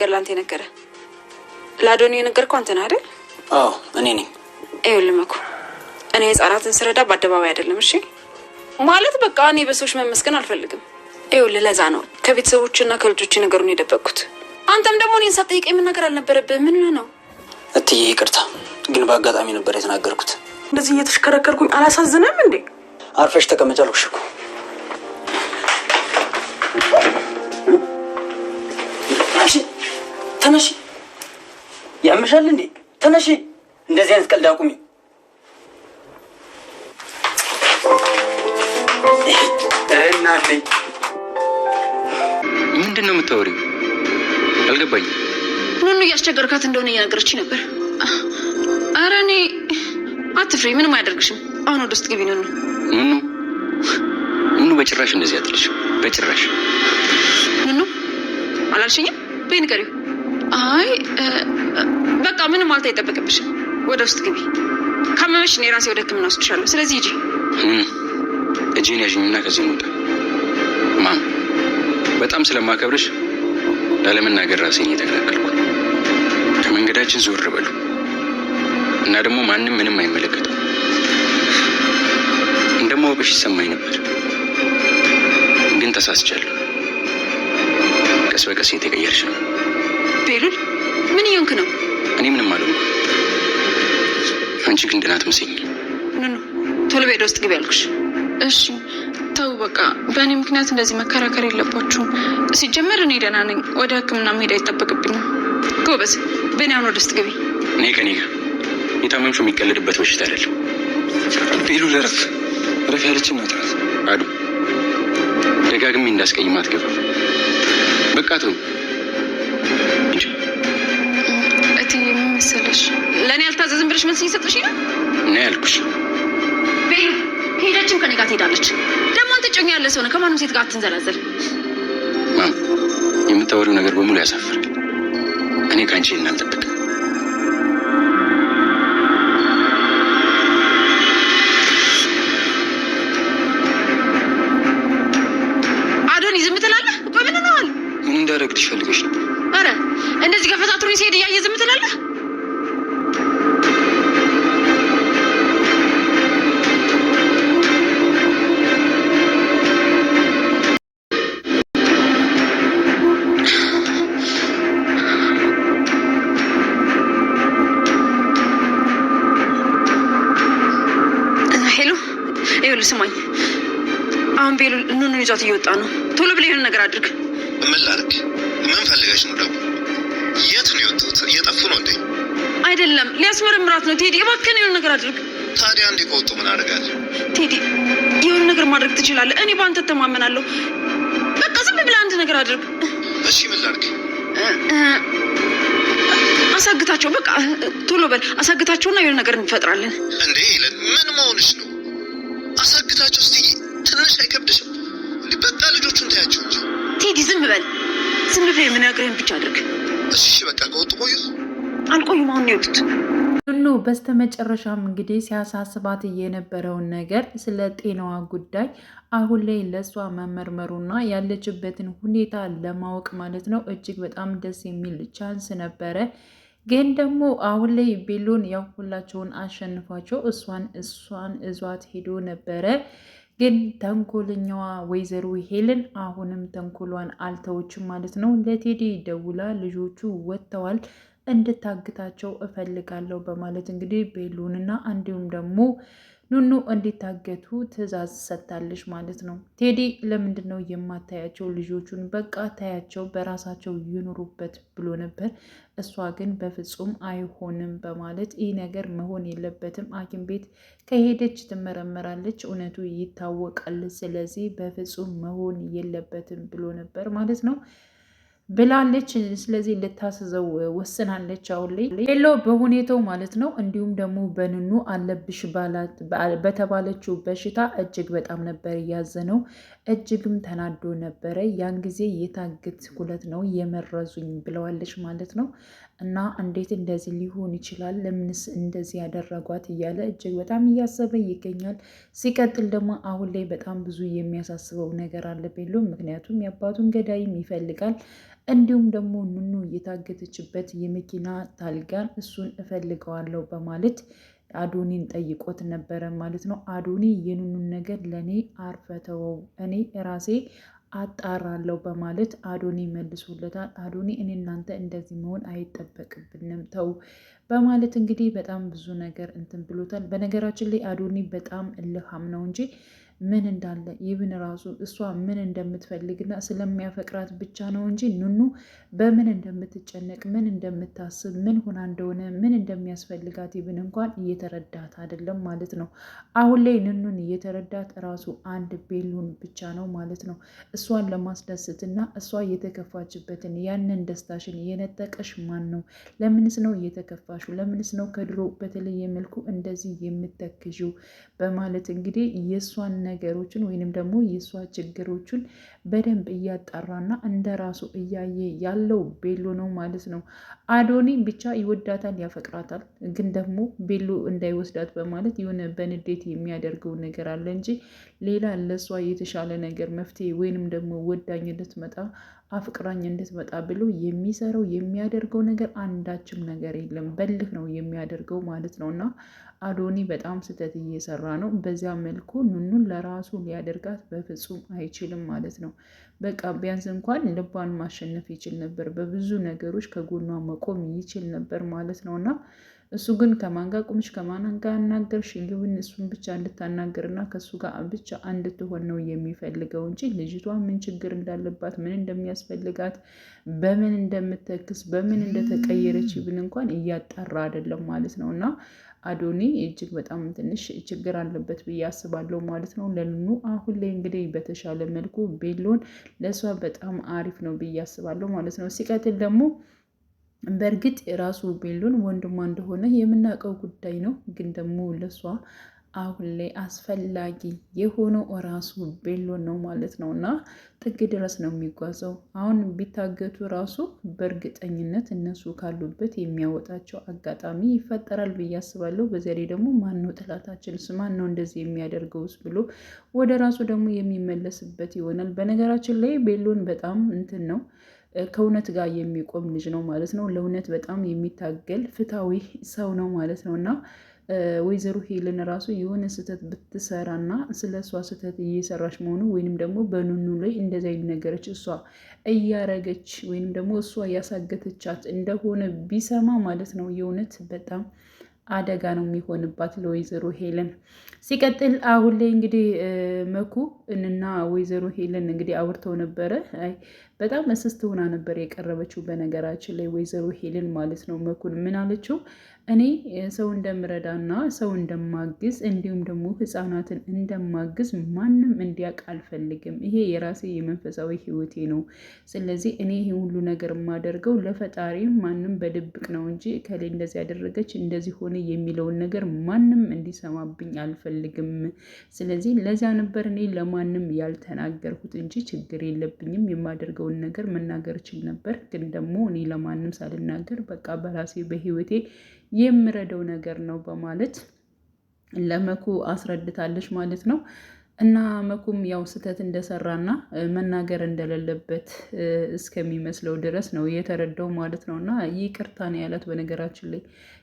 ገርላንቴ ነገረ ላዶኒ ነገርኩ አንተ ነህ አይደል? አዎ እኔ ነኝ። ይኸውልህ መኩ እኔ ህፃናትን ስረዳ በአደባባይ አይደለም እሺ? ማለት በቃ እኔ በሰዎች መመስገን አልፈልግም። ይኸውልህ ለዛ ነው ከቤተሰቦችና ከልጆች ነገሩን የደበቅኩት። አንተም ደግሞ እኔን ሳትጠይቀኝ ምን ነገር አልነበረብህ? ምን ነው እትዬ ይቅርታ፣ ግን በአጋጣሚ ነበር የተናገርኩት። እንደዚህ እየተሽከረከርኩኝ አላሳዝንም እንዴ? አርፈሽ ተቀመጭ አልኩሽ እኮ። ተነሺ፣ ያምሻል እንዴ? ተነሺ፣ እንደዚህ አይነት ቀልድ አቁሚ። እናቴ ምንድን ነው የምታወሪው? አልገባኝም። ኑኑ እያስቸገርካት እንደሆነ እየነገረችኝ ነበር። ኧረ እኔ አትፍሪ፣ ምንም አያደርግሽም። አሁን ወደ ውስጥ ግቢ። ኑኑ በጭራሽ እንደዚህ አትልሽም፣ በጭራሽ። ኑኑ አላልሽኝም? በይ ንገሪው። አይ በቃ ምንም ማለት አይጠበቅብሽም። ወደ ውስጥ ግቢ። ካመመሽ እኔ ራሴ ወደ ሕክምና ወስድሻለሁ። ስለዚህ ሂጂ። እጄን ያዥኝና ከዚህ እንውጣ። ማም በጣም ስለማከብርሽ ላለመናገር ራሴን እየተከላከልኩ፣ ከመንገዳችን ዞር በሉ እና ደግሞ ማንም ምንም አይመለከተው። እንደማወቅሽ ይሰማኝ ነበር፣ ግን ተሳስቻለሁ። ቀስ በቀስ እየተቀየርሽ ነው። ቤሉል ምን እየሆንክ ነው? እኔ ምንም አልሆንኩም። አንቺ ግን ደህና ትመስይኝ። ኑኑ ቶሎ ወደ ውስጥ ግቢ ያልኩሽ። እሺ ተው በቃ፣ በእኔ ምክንያት እንደዚህ መከራከር የለባችሁም። ሲጀመር እኔ ደህና ነኝ። ወደ ሕክምና መሄድ አይጠበቅብኝም። ጎበዝ፣ በእኔ አሁን ወደ ውስጥ ግቢ። እኔ ከኔ ጋር የታመምሽው የሚቀለድበት በሽታ አይደለም። ቤሉል ረፍ ያለች እናት ናት። አዱ ደጋግሜ እንዳስቀይም አትገባም። በቃ ተው እንጂ። እትዬ ምን መሰለሽ፣ ለእኔ አልታዘዝም ብለሽ መልስ እየሰጠሽኝ ነው። እና ያልኩሽ ቤሉ ሄደችም ከኔ ጋር ትሄዳለች። ደግሞ አንተ ጮኛ ያለ ሰው ነው፣ ከማንም ሴት ጋር አትንዘላዘል። ማም የምታወሪው ነገር በሙሉ ያሳፍራል። እኔ ከአንቺ እናልጠብቅ። አዶኒ ዝም ትላለህ? ቆይ ምን ነው? ምን እንዳደረግልሽ ፈልገሽ ነው? አረ እንደዚህ ከፈታቱኝ ሲሄድ እያየ ዝም ትላለህ? ሄሎ ይኸውልህ ስማኝ፣ አሁን ቤሉ ኑኑ ይዟት እየወጣ ነው። ቶሎ ብለህ የሆነ ነገር አድርግ። ምን ላድርግ? ምን ፈልገሽ ነው ደግሞ? የት ነው የወጡት? እየጠፉ ነው እንዴ? አይደለም ሊያስመረምራት ነው። ቴዲ እባክህን የሆነ ነገር አድርግ። ታዲያ እንዴ ከወጡ ምን አደርጋለሁ? ቴዲ የሆነ ነገር ማድረግ ትችላለህ። እኔ በአንተ እተማመናለሁ። በቃ ዝም ብለህ አንድ ነገር አድርግ። እሺ ምን ላድርግ? አሳግታቸው። በቃ ቶሎ በል አሳግታቸውና የሆነ ነገር እንፈጥራለን። እንዴ ምን መሆንሽ ነው? አሳግታቸው እስቲ ትንሽ አይከብድሽም? በቃ ልጆቹን ታያቸው እንጂ። ቴዲ ዝም በል። ዝም ብለህ የምነግርህን ብቻ አድርግ። እሺ በቃ ከወጡ ቆዩ። አልቆዩም፣ አሁን ነው የወጡት። ኑኑ በስተመጨረሻም እንግዲህ ሲያሳስባት የነበረውን ነገር ስለ ጤናዋ ጉዳይ አሁን ላይ ለእሷ መመርመሩና ያለችበትን ሁኔታ ለማወቅ ማለት ነው እጅግ በጣም ደስ የሚል ቻንስ ነበረ። ግን ደግሞ አሁን ላይ ቤሉን ያው ሁላቸውን አሸንፏቸው እሷን እዟት ሄዶ ነበረ። ግን ተንኮለኛዋ ወይዘሮ ሄለን አሁንም ተንኮሏን አልተወችም ማለት ነው። ለቴዲ ደውላ ልጆቹ ወጥተዋል እንድታግታቸው እፈልጋለሁ በማለት እንግዲህ ቤሉንና እንዲሁም ደግሞ ኑኑ እንዲታገቱ ትዕዛዝ ሰጥታለች ማለት ነው። ቴዲ ለምንድን ነው የማታያቸው ልጆቹን? በቃ ታያቸው በራሳቸው ይኑሩበት ብሎ ነበር። እሷ ግን በፍጹም አይሆንም በማለት ይህ ነገር መሆን የለበትም፣ ሐኪም ቤት ከሄደች ትመረመራለች፣ እውነቱ ይታወቃል። ስለዚህ በፍጹም መሆን የለበትም ብሎ ነበር ማለት ነው ብላለች። ስለዚህ ልታስዘው ወስናለች። አሁን ላይ ሌሎ በሁኔታው ማለት ነው እንዲሁም ደግሞ በኑኑ አለብሽ በተባለችው በሽታ እጅግ በጣም ነበር ያዘነው። እጅግም ተናዶ ነበረ። ያን ጊዜ የታገት ኩለት ነው የመረዙኝ ብለዋለች ማለት ነው። እና እንዴት እንደዚህ ሊሆን ይችላል? ለምንስ እንደዚህ ያደረጓት? እያለ እጅግ በጣም እያሰበ ይገኛል። ሲቀጥል ደግሞ አሁን ላይ በጣም ብዙ የሚያሳስበው ነገር አለ ቤሎ። ምክንያቱም የአባቱን ገዳይም ይፈልጋል። እንዲሁም ደግሞ ኑኑ የታገተችበት የመኪና ታልጋን እሱን እፈልገዋለሁ በማለት አዶኒን ጠይቆት ነበረ ማለት ነው። አዶኒ የኑኑን ነገር ለእኔ አርፈተወው እኔ ራሴ አጣራለሁ በማለት አዶኒ መልሶለታል። አዶኒ እኔ እናንተ እንደዚህ መሆን አይጠበቅብንም ተው በማለት እንግዲህ በጣም ብዙ ነገር እንትን ብሎታል። በነገራችን ላይ አዶኒ በጣም እልሃም ነው እንጂ ምን እንዳለ ይብን ራሱ እሷ ምን እንደምትፈልግና ስለሚያፈቅራት ብቻ ነው እንጂ ኑኑ በምን እንደምትጨነቅ ምን እንደምታስብ ምን ሆና እንደሆነ ምን እንደሚያስፈልጋት ይብን እንኳን እየተረዳት አይደለም ማለት ነው። አሁን ላይ ኑኑን እየተረዳት ራሱ አንድ ቤሉን ብቻ ነው ማለት ነው። እሷን ለማስደሰትና እሷ እየተከፋችበትን ያንን ደስታሽን የነጠቀሽ ማን ነው? ለምንስ ነው እየተከፋሹ? ለምንስ ነው ከድሮ በተለየ መልኩ እንደዚህ የምተክዥው? በማለት እንግዲህ የእሷን ነገሮችን ወይንም ደግሞ የእሷ ችግሮችን በደንብ እያጣራና እንደ ራሱ እያየ ያለው ቤሎ ነው ማለት ነው። አዶኒ ብቻ ይወዳታል፣ ያፈቅራታል። ግን ደግሞ ቤሎ እንዳይወስዳት በማለት የሆነ በንዴት የሚያደርገው ነገር አለ እንጂ ሌላ ለእሷ የተሻለ ነገር መፍትሄ ወይንም ደግሞ ወዳኝ እንድትመጣ አፍቅራኝ እንድትመጣ ብሎ የሚሰራው የሚያደርገው ነገር አንዳችም ነገር የለም። በልህ ነው የሚያደርገው ማለት ነው። እና አዶኒ በጣም ስህተት እየሰራ ነው። በዚያ መልኩ ኑኑን ለራሱ ሊያደርጋት በፍጹም አይችልም ማለት ነው። በቃ ቢያንስ እንኳን ልቧን ማሸነፍ ይችል ነበር። በብዙ ነገሮች ከጎኗ መቆም ይችል ነበር ማለት ነው። እና እሱ ግን ከማን ጋር ቁምሽ ከማን ጋር አናገርሽ ይሁን እሱን ብቻ እንድታናገርና ከእሱ ጋር ብቻ እንድትሆን ነው የሚፈልገው እንጂ ልጅቷ ምን ችግር እንዳለባት ምን እንደሚያስፈልጋት በምን እንደምትክስ በምን እንደተቀየረች ይብን እንኳን እያጣራ አይደለም ማለት ነው። እና አዶኒ እጅግ በጣም ትንሽ ችግር አለበት ብዬ አስባለሁ ማለት ነው። ለኑኑ አሁን ላይ እንግዲህ በተሻለ መልኩ ቤሎን ለእሷ በጣም አሪፍ ነው ብዬ አስባለሁ ማለት ነው። ሲቀጥል ደግሞ በእርግጥ የራሱ ቤሎን ወንድሟ እንደሆነ የምናውቀው ጉዳይ ነው። ግን ደግሞ ለእሷ አሁን ላይ አስፈላጊ የሆነው ራሱ ቤሎን ነው ማለት ነው። እና ጥግ ድረስ ነው የሚጓዘው። አሁን ቢታገቱ ራሱ በእርግጠኝነት እነሱ ካሉበት የሚያወጣቸው አጋጣሚ ይፈጠራል ብዬ አስባለሁ። በዚያ ላይ ደግሞ ማን ነው ጥላታችንስ? ማን ነው እንደዚህ የሚያደርገውስ ብሎ ወደ ራሱ ደግሞ የሚመለስበት ይሆናል። በነገራችን ላይ ቤሎን በጣም እንትን ነው ከእውነት ጋር የሚቆም ልጅ ነው ማለት ነው። ለእውነት በጣም የሚታገል ፍትሃዊ ሰው ነው ማለት ነው። እና ወይዘሮ ሄለን ራሱ የሆነ ስህተት ብትሰራና ስለ እሷ ስህተት እየሰራች መሆኑ ወይንም ደግሞ በኑኑ ላይ እንደዚህ አይነት ነገሮች እሷ እያረገች ወይንም ደግሞ እሷ ያሳገተቻት እንደሆነ ቢሰማ ማለት ነው የእውነት በጣም አደጋ ነው የሚሆንባት ለወይዘሮ ሄለን። ሲቀጥል አሁን ላይ እንግዲህ መኩ እና ወይዘሮ ሄለን እንግዲህ አውርተው ነበረ። በጣም እስስት ሆና ነበር የቀረበችው በነገራችን ላይ ወይዘሮ ሄለን ማለት ነው። መኩን ምን አለችው? እኔ ሰው እንደምረዳና ሰው እንደማግዝ እንዲሁም ደግሞ ሕፃናትን እንደማግዝ ማንም እንዲያውቅ አልፈልግም። ይሄ የራሴ የመንፈሳዊ ሕይወቴ ነው። ስለዚህ እኔ ይሄ ሁሉ ነገር የማደርገው ለፈጣሪም ማንም በድብቅ ነው እንጂ ከሌ እንደዚህ ያደረገች እንደዚህ ሆነ የሚለውን ነገር ማንም እንዲሰማብኝ አልፈልግም። ስለዚህ ለዚያ ነበር እኔ ለማንም ያልተናገርኩት እንጂ ችግር የለብኝም። የማደርገውን ነገር መናገር እችል ነበር። ግን ደግሞ እኔ ለማንም ሳልናገር በቃ በራሴ በሕይወቴ የምረዳው ነገር ነው በማለት ለመኩ አስረድታለች ማለት ነው። እና መኩም ያው ስህተት እንደሰራና መናገር እንደሌለበት እስከሚመስለው ድረስ ነው የተረዳው ማለት ነው። እና ይቅርታ ነው ያላት። በነገራችን ላይ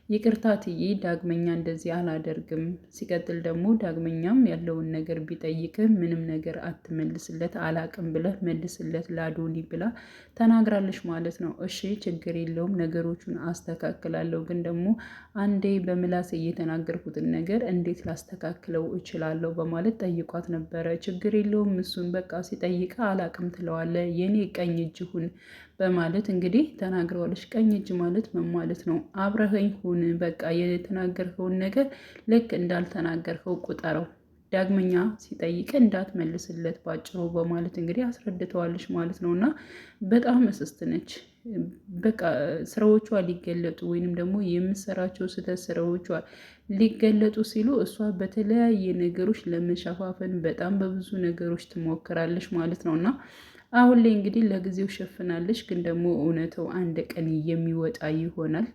ይቅርታ ትዬ ዳግመኛ እንደዚህ አላደርግም። ሲቀጥል ደግሞ ዳግመኛም ያለውን ነገር ቢጠይቅህ ምንም ነገር አትመልስለት፣ አላቅም ብለህ መልስለት ለአዶኒ ብላ ተናግራለች ማለት ነው። እሺ ችግር የለውም ነገሮቹን አስተካክላለሁ፣ ግን ደግሞ አንዴ በምላሴ እየተናገርኩትን ነገር እንዴት ላስተካክለው እችላለሁ በማለት ጠይቋት ነበረ። ችግር የለውም እሱን በቃ ሲጠይቅ አላቅም ትለዋለ፣ የኔ ቀኝ እጅ ሁን በማለት እንግዲህ ተናግረዋለች። ቀኝ እጅ ማለት ምን ማለት ነው? አብረኸኝ ሁን፣ በቃ የተናገርከውን ነገር ልክ እንዳልተናገርከው ቁጠረው፣ ዳግመኛ ሲጠይቅ እንዳትመልስለት ባጭሩ በማለት እንግዲህ አስረድተዋለች ማለት ነው። እና በጣም እስስት ነች በቃ ስራዎቿ ሊገለጡ ወይንም ደግሞ የምሰራቸው ስህተት ስራዎቿ ሊገለጡ ሲሉ እሷ በተለያየ ነገሮች ለመሸፋፈን በጣም በብዙ ነገሮች ትሞክራለች ማለት ነው። እና አሁን ላይ እንግዲህ ለጊዜው ሸፍናለች፣ ግን ደግሞ እውነታው አንድ ቀን የሚወጣ ይሆናል።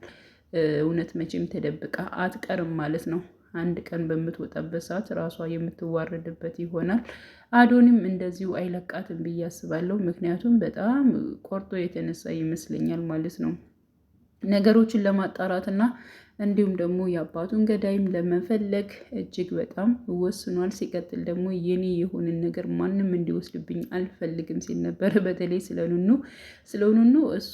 እውነት መቼም ተደብቃ አትቀርም ማለት ነው። አንድ ቀን በምትወጣበት ሰዓት ራሷ የምትዋረድበት ይሆናል። አዶኒም እንደዚሁ አይለቃትም ብዬ አስባለሁ። ምክንያቱም በጣም ቆርጦ የተነሳ ይመስለኛል ማለት ነው ነገሮችን ለማጣራት እና እንዲሁም ደግሞ የአባቱን ገዳይም ለመፈለግ እጅግ በጣም ወስኗል። ሲቀጥል ደግሞ የኔ የሆንን ነገር ማንም እንዲወስድብኝ አልፈልግም ሲል ነበር። በተለይ ስለኑኑ እሱ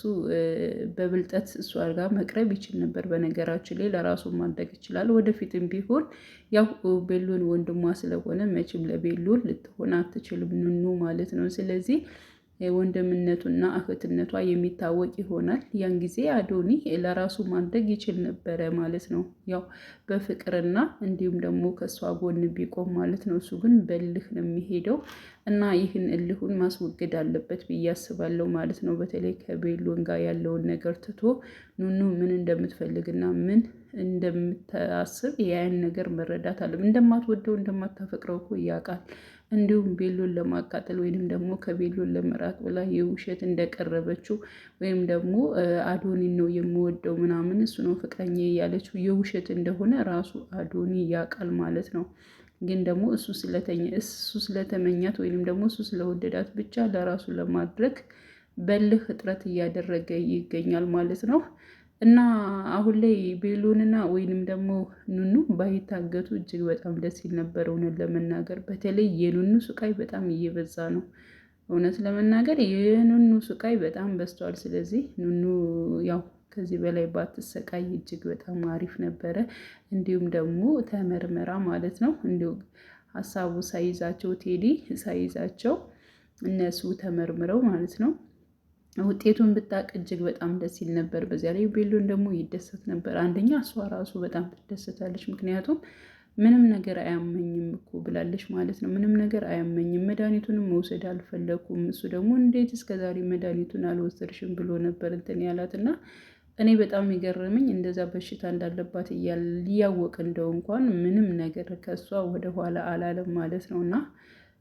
በብልጠት እሷ ጋር መቅረብ ይችል ነበር። በነገራችን ላይ ለራሱ ማድረግ ይችላል። ወደፊትም ቢሆን ያው ቤሎን ወንድሟ ስለሆነ መቼም ለቤሎን ልትሆን አትችልም ኑኑ ማለት ነው። ስለዚህ ወንድምነቱና እህትነቷ የሚታወቅ ይሆናል። ያን ጊዜ አዶኒ ለራሱ ማድረግ ይችል ነበረ ማለት ነው። ያው በፍቅርና እንዲሁም ደግሞ ከእሷ ጎን ቢቆም ማለት ነው። እሱ ግን በልህ ነው የሚሄደው እና ይህን እልሁን ማስወገድ አለበት ብዬ አስባለሁ ማለት ነው። በተለይ ከቤሎን ጋር ያለውን ነገር ትቶ ኑኑ ምን እንደምትፈልግና ምን እንደምታስብ ያን ነገር መረዳት አለም። እንደማትወደው እንደማታፈቅረው እኮ ያውቃል። እንዲሁም ቤሎን ለማቃጠል ወይንም ደግሞ ከቤሎን ለመራቅ ብላ የውሸት እንደቀረበችው ወይም ደግሞ አዶኒ ነው የምወደው ምናምን እሱ ነው ፍቅረኛ ያለችው የውሸት እንደሆነ ራሱ አዶኒ ያውቃል ማለት ነው። ግን ደግሞ እሱ ስለተመኛት ወይንም ደግሞ እሱ ስለወደዳት ብቻ ለራሱ ለማድረግ በልህ እጥረት እያደረገ ይገኛል ማለት ነው። እና አሁን ላይ ቤሎንና ወይንም ደግሞ ኑኑ ባይታገቱ እጅግ በጣም ደስ ይል ነበር። እውነት ለመናገር በተለይ የኑኑ ስቃይ በጣም እየበዛ ነው። እውነት ለመናገር የኑኑ ስቃይ በጣም በዝቷል። ስለዚህ ኑኑ ያው ከዚህ በላይ ባትሰቃይ እጅግ በጣም አሪፍ ነበረ። እንዲሁም ደግሞ ተመርመራ ማለት ነው። እንዲሁም ሀሳቡ ሳይዛቸው ቴዲ ሳይዛቸው እነሱ ተመርምረው ማለት ነው ውጤቱን ብታቅ እጅግ በጣም ደስ ይል ነበር። በዚያ ላይ ቤሎን ደግሞ ይደሰት ነበር። አንደኛ እሷ ራሱ በጣም ትደሰታለች። ምክንያቱም ምንም ነገር አያመኝም እኮ ብላለች ማለት ነው። ምንም ነገር አያመኝም፣ መድኃኒቱንም መውሰድ አልፈለኩም። እሱ ደግሞ እንዴት እስከዛሬ መድኃኒቱን አልወሰድሽም ብሎ ነበር እንትን ያላት እና እኔ በጣም የገረመኝ እንደዛ በሽታ እንዳለባት እያወቅ እንደው እንኳን ምንም ነገር ከእሷ ወደኋላ አላለም ማለት ነው። እና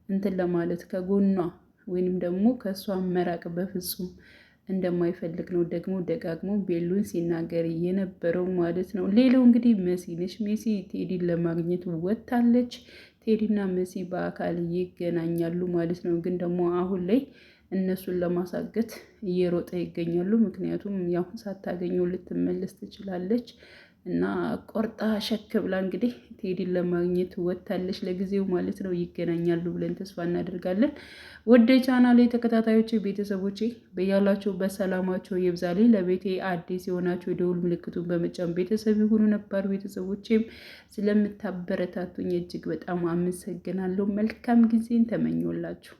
እንትን ለማለት ከጎኗ ወይንም ደግሞ ከእሷ መራቅ በፍጹም እንደማይፈልግ ነው ደግሞ ደጋግሞ ቤሎን ሲናገር የነበረው ማለት ነው። ሌላው እንግዲህ መሲ ነች። መሲ ቴዲን ለማግኘት ወጥታለች። ቴዲና መሲ በአካል ይገናኛሉ ማለት ነው። ግን ደግሞ አሁን ላይ እነሱን ለማሳገት እየሮጠ ይገኛሉ። ምክንያቱም ያው ሳታገኘው ልትመለስ ትችላለች እና ቆርጣ ሸክ ብላ እንግዲህ ቴዲን ለማግኘት ወጥታለች ለጊዜው ማለት ነው። ይገናኛሉ ብለን ተስፋ እናደርጋለን። ወደ ቻናሌ ተከታታዮች ቤተሰቦቼ በያላቸው በሰላማቸው ይብዛልኝ። ለቤቴ አዲስ የሆናቸው የደውል ምልክቱን በመጫን ቤተሰብ የሆኑ ነባር ቤተሰቦቼም ስለምታበረታቱኝ እጅግ በጣም አመሰግናለሁ። መልካም ጊዜን ተመኞላችሁ።